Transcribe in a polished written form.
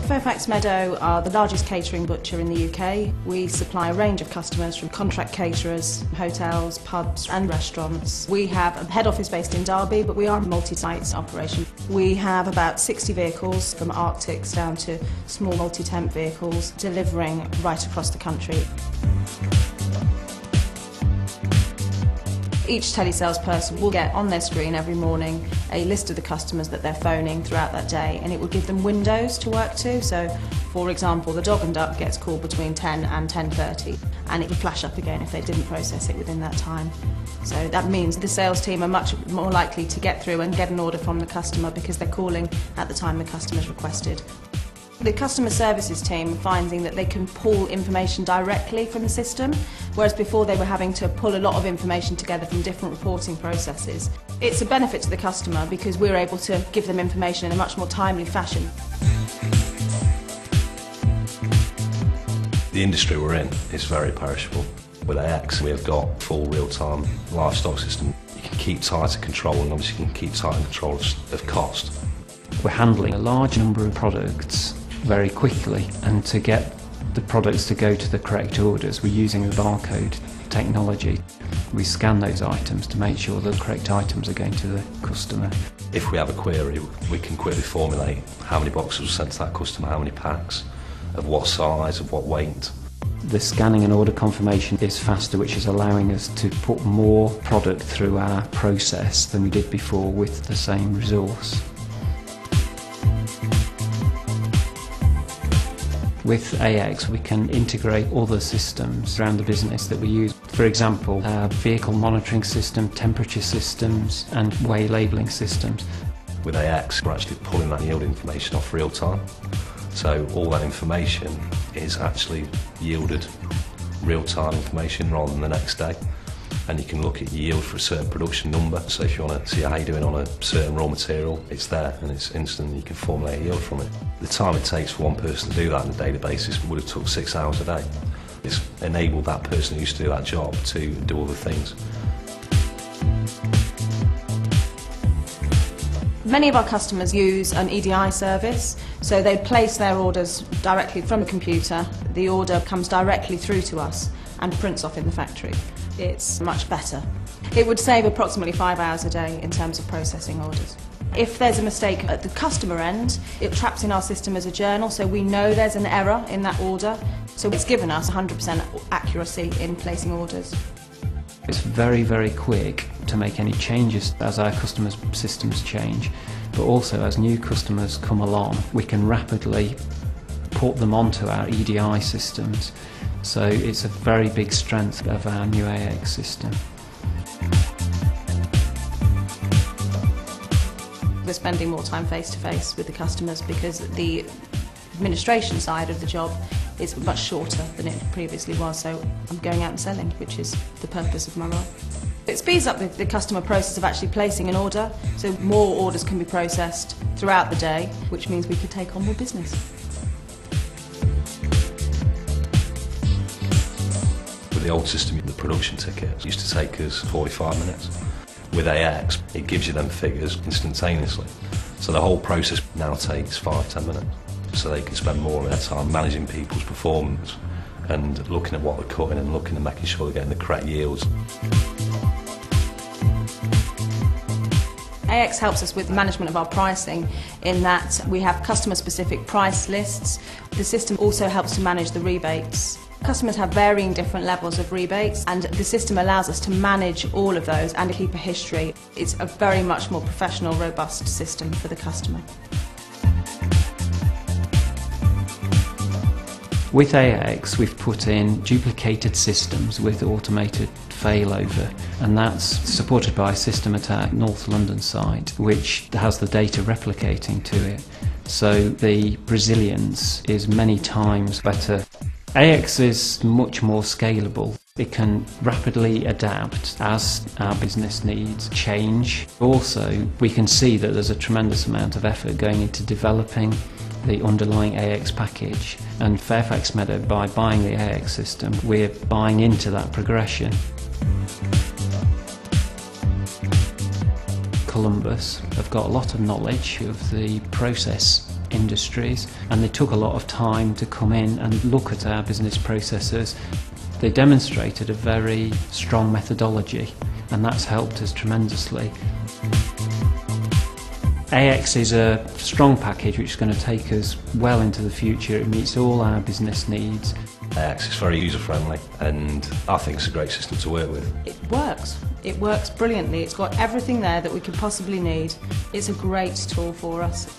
Fairfax Meadow are the largest catering butcher in the UK. We supply a range of customers from contract caterers, hotels, pubs and restaurants. We have a head office based in Derby, but we are a multi-site operation. We have about 60 vehicles, from Arctics down to small multi-temp vehicles, delivering right across the country. Each telesalesperson will get on their screen every morning a list of the customers that they're phoning throughout that day, and it will give them windows to work to. So, for example, the dog and duck gets called between 10 and 10:30, and it will flash up again if they didn't process it within that time. So that means the sales team are much more likely to get through and get an order from the customer because they're calling at the time the customer's requested. The customer services team are finding that they can pull information directly from the system, whereas before they were having to pull a lot of information together from different reporting processes. It's a benefit to the customer because we're able to give them information in a much more timely fashion. The industry we're in is very perishable. With AX we have got full real-time livestock system. You can keep tighter control, and obviously you can keep tighter control of cost. We're handling a large number of products very quickly, and to get the products to go to the correct orders, we're using the barcode technology. We scan those items to make sure the correct items are going to the customer. If we have a query, we can quickly formulate how many boxes were sent to that customer, how many packs, of what size, of what weight. The scanning and order confirmation is faster, which is allowing us to put more product through our process than we did before with the same resource. With AX we can integrate other systems around the business that we use. For example, our vehicle monitoring system, temperature systems and weigh labelling systems. With AX we're actually pulling that yield information off real time. So all that information is actually yielded real-time information rather than the next day. And you can look at yield for a certain production number. So if you want to see how you're doing on a certain raw material, it's there and it's instant. You can formulate a yield from it. The time it takes for one person to do that on a daily basis would have took 6 hours a day. It's enabled that person who used to do that job to do other things. Many of our customers use an EDI service, so they place their orders directly from a computer. The order comes directly through to us and prints off in the factory. It's much better. It would save approximately 5 hours a day in terms of processing orders. If there's a mistake at the customer end, it traps in our system as a journal, so we know there's an error in that order. So it's given us 100% accuracy in placing orders. It's very, very quick to make any changes as our customers' systems change, but also as new customers come along, we can rapidly put them onto our EDI systems. So it's a very big strength of our new AX system. We're spending more time face-to-face with the customers because the administration side of the job is much shorter than it previously was, so I'm going out and selling, which is the purpose of my role. It speeds up the customer process of actually placing an order, so more orders can be processed throughout the day, which means we can take on more business. With the old system, the production ticket used to take us 45 minutes. With AX, it gives you them figures instantaneously. So the whole process now takes 5–10 minutes. So they can spend more of their time managing people's performance and looking at what they're cutting and looking and making sure they're getting the correct yields. AX helps us with the management of our pricing in that we have customer-specific price lists. The system also helps to manage the rebates. Customers have varying different levels of rebates, and the system allows us to manage all of those and keep a history. It's a very much more professional, robust system for the customer. With AX we've put in duplicated systems with automated failover, and that's supported by a system at our North London site which has the data replicating to it, so the resilience is many times better. AX is much more scalable. It can rapidly adapt as our business needs change. Also, we can see that there's a tremendous amount of effort going into developing the underlying AX package, and Fairfax Meadow, by buying the AX system, we're buying into that progression. Columbus have got a lot of knowledge of the process industries, and they took a lot of time to come in and look at our business processes. They demonstrated a very strong methodology, and that's helped us tremendously. AX is a strong package which is going to take us well into the future. It meets all our business needs. AX is very user-friendly, and I think it's a great system to work with. It works. It works brilliantly. It's got everything there that we could possibly need. It's a great tool for us.